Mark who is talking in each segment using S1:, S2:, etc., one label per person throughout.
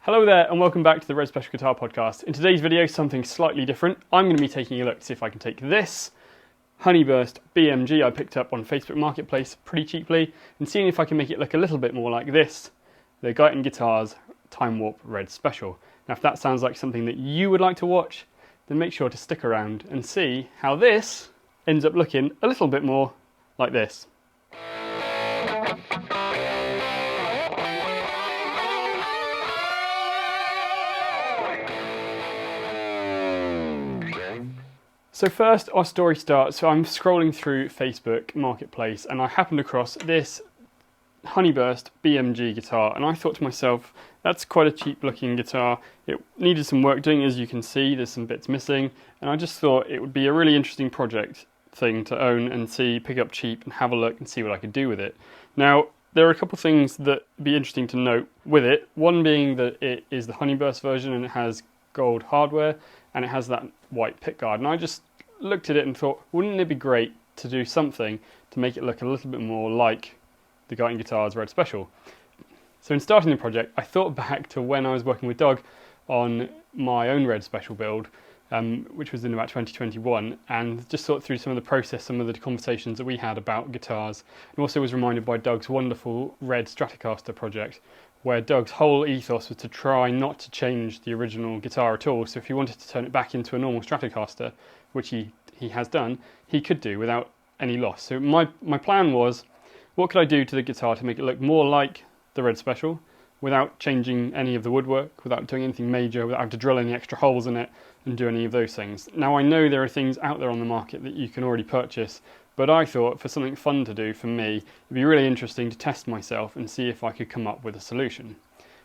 S1: Hello there and welcome back to the Red Special Guitar podcast. In today's video, something slightly different. I'm going to be taking a look to see if I can take this Honeyburst BMG I picked up on Facebook Marketplace pretty cheaply and seeing if I can make it look a little bit more like this, the Guyton Guitars Timewarp Red Special. Now if that sounds like something that you would like to watch, then make sure to stick around and see how this ends up looking a little bit more like this. So first our story starts, so I'm scrolling through Facebook Marketplace and I happened across this Honeyburst BMG guitar and I thought to myself, that's quite a cheap looking guitar. It needed some work doing, as you can see, there's some bits missing, and I just thought it would be a really interesting project thing to own and see, pick up cheap and have a look and see what I could do with it. Now there are a couple of things that would be interesting to note with it, one being that it is the Honeyburst version and it has gold hardware and it has that white pickguard, and I just looked at it and thought, wouldn't it be great to do something to make it look a little bit more like the Guyton Guitars Red Special. So in starting the project, I thought back to when I was working with Doug on my own Red Special build, which was in about 2021, and just thought through some of the process, some of the conversations that we had about guitars, and also was reminded by Doug's wonderful Red Stratocaster project, where Doug's whole ethos was to try not to change the original guitar at all. So if he wanted to turn it back into a normal Stratocaster, which he has done, he could do without any loss. So my plan was, what could I do to the guitar to make it look more like the Red Special without changing any of the woodwork, without doing anything major, without having to drill any extra holes in it and do any of those things. Now I know there are things out there on the market that you can already purchase, but I thought for something fun to do for me, it'd be really interesting to test myself and see if I could come up with a solution.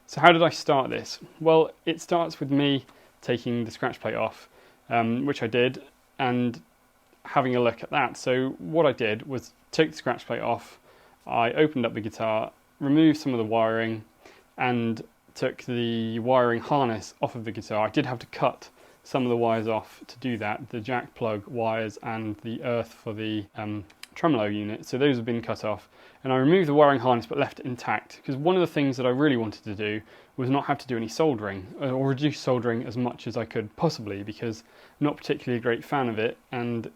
S1: So how did I start this? Well, it starts with me taking the scratch plate off, which I did, and having a look at that. So what I did was take the scratch plate off, I opened up the guitar, removed some of the wiring, and took the wiring harness off of the guitar. I did have to cut some of the wires off to do that, the jack plug wires and the earth for the tremolo unit, so those have been cut off. And I removed the wiring harness but left it intact, because one of the things that I really wanted to do was not have to do any soldering, or reduce soldering as much as I could possibly, because I'm not particularly a great fan of it, and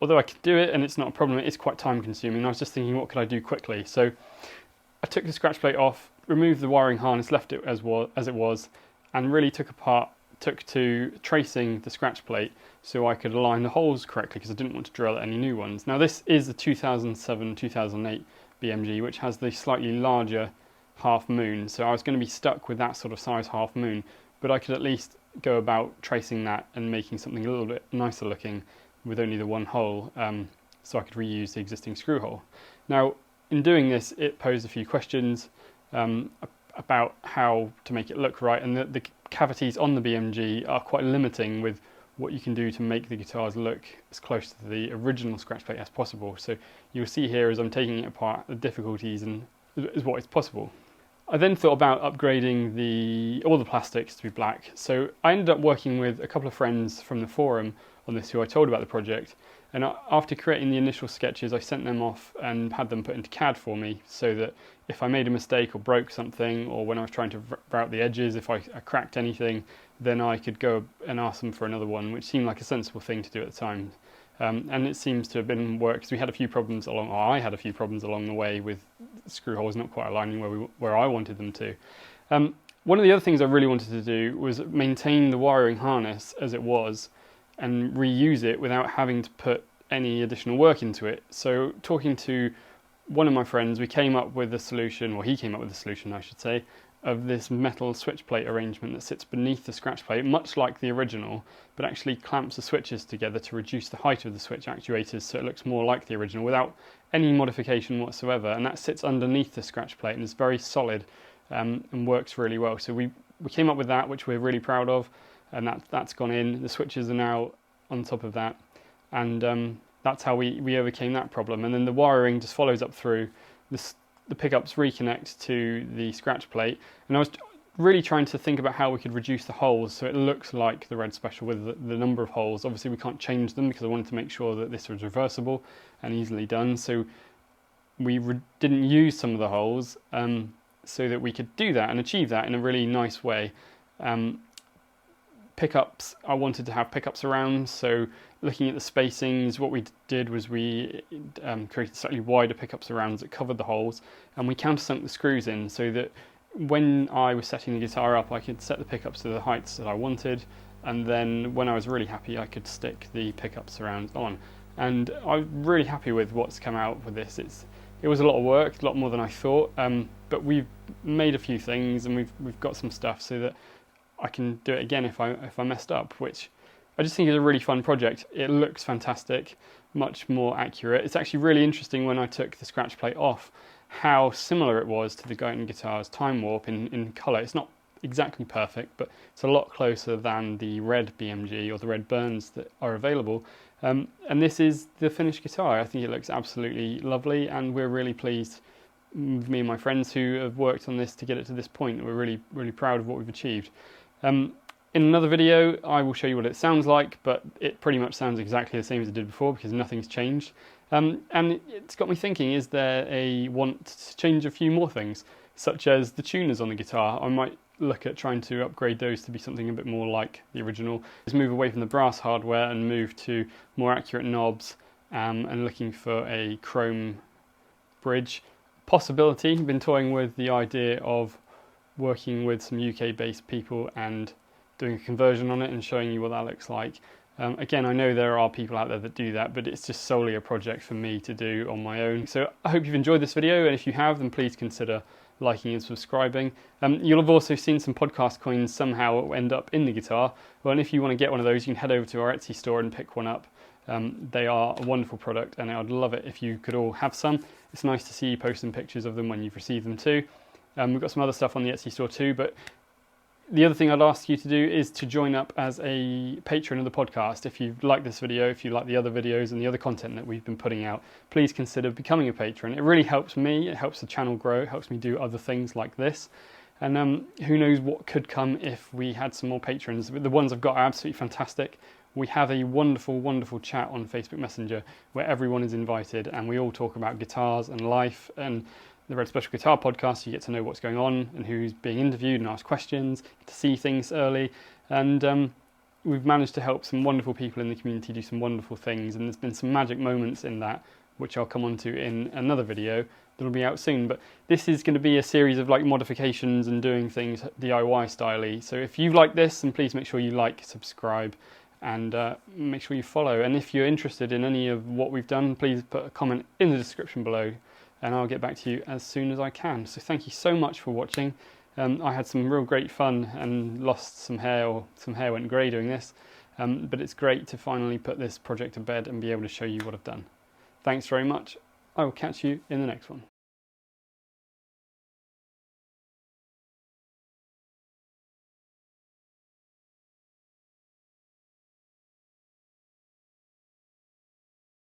S1: although I could do it and it's not a problem, it is quite time consuming. I was just thinking, what could I do quickly? So I took the scratch plate off, removed the wiring harness, left it as it was, and really took to tracing the scratch plate so I could align the holes correctly, because I didn't want to drill any new ones. Now this is the 2007-2008 BMG, which has the slightly larger half moon, so I was going to be stuck with that sort of size half moon, but I could at least go about tracing that and making something a little bit nicer looking with only the one hole, so I could reuse the existing screw hole. Now in doing this, it posed a few questions about how to make it look right, and the cavities on the BMG are quite limiting with what you can do to make the guitars look as close to the original scratch plate as possible. So you'll see here as I'm taking it apart, the difficulties and is what is possible. I then thought about upgrading all the plastics to be black, so I ended up working with a couple of friends from the forum on this who I told about the project, and after creating the initial sketches I sent them off and had them put into CAD for me, so that if I made a mistake or broke something, or when I was trying to route the edges, if I cracked anything, then I could go and ask them for another one, which seemed like a sensible thing to do at the time. And it seems to have been work, because we had a few problems or I had a few problems along the way with screw holes not quite aligning where I wanted them to. One of the other things I really wanted to do was maintain the wiring harness as it was and reuse it without having to put any additional work into it. So talking to one of my friends, we came up with a solution, or he came up with a solution I should say, of this metal switch plate arrangement that sits beneath the scratch plate, much like the original, but actually clamps the switches together to reduce the height of the switch actuators so it looks more like the original without any modification whatsoever, and that sits underneath the scratch plate and is very solid and works really well. So we came up with that, which we're really proud of, and that's gone in. The switches are now on top of that, and that's how we overcame that problem. And then the wiring just follows up through. The pickups reconnect to the scratch plate, and I was really trying to think about how we could reduce the holes so it looks like the Red Special with the number of holes. Obviously we can't change them because I wanted to make sure that this was reversible and easily done, so we didn't use some of the holes, so that we could do that and achieve that in a really nice way. Pickups, I wanted to have pickups around, so looking at the spacings, what we did was we created slightly wider pickups around that covered the holes, and we countersunk the screws in so that when I was setting the guitar up, I could set the pickups to the heights that I wanted, and then when I was really happy, I could stick the pickups around on. And I'm really happy with what's come out with this. It was a lot of work, a lot more than I thought, but we've made a few things, and we've got some stuff so that I can do it again if I messed up, which I just think is a really fun project. It looks fantastic, much more accurate. It's actually really interesting when I took the scratch plate off, how similar it was to the Guyton guitar's Timewarp in colour. It's not exactly perfect, but it's a lot closer than the Red BMG or the Red Burns that are available. And this is the finished guitar. I think it looks absolutely lovely, and we're really pleased, me and my friends who have worked on this to get it to this point. We're really, really proud of what we've achieved. In another video, I will show you what it sounds like, but it pretty much sounds exactly the same as it did before because nothing's changed. And it's got me thinking, is there a want to change a few more things, such as the tuners on the guitar? I might look at trying to upgrade those to be something a bit more like the original. Just move away from the brass hardware and move to more accurate knobs, and looking for a chrome bridge. Possibility, been toying with the idea of working with some UK-based people and doing a conversion on it and showing you what that looks like. Again, I know there are people out there that do that, but it's just solely a project for me to do on my own. So I hope you've enjoyed this video, and if you have, then please consider liking and subscribing. You'll have also seen some podcast coins somehow end up in the guitar. Well, and if you want to get one of those, you can head over to our Etsy store and pick one up. They are a wonderful product, and I'd love it if you could all have some. It's nice to see you posting pictures of them when you've received them too. We've got some other stuff on the Etsy store too, but the other thing I'd ask you to do is to join up as a patron of the podcast. If you like this video, if you like the other videos and the other content that we've been putting out, please consider becoming a patron. It really helps me, it helps the channel grow, it helps me do other things like this. And who knows what could come if we had some more patrons. The ones I've got are absolutely fantastic. We have a wonderful, wonderful chat on Facebook Messenger where everyone is invited and we all talk about guitars and life. And the Red Special Guitar podcast, you get to know what's going on and who's being interviewed and ask questions, to see things early. And we've managed to help some wonderful people in the community do some wonderful things. And there's been some magic moments in that, which I'll come on to in another video that'll be out soon. But this is going to be a series of like modifications and doing things DIY style-y. So if you like this, then please make sure you like, subscribe, and make sure you follow. And if you're interested in any of what we've done, please put a comment in the description below and I'll get back to you as soon as I can. So thank you so much for watching. I had some real great fun and lost some hair, or some hair went grey doing this, but it's great to finally put this project to bed and be able to show you what I've done. Thanks very much. I will catch you in the next one.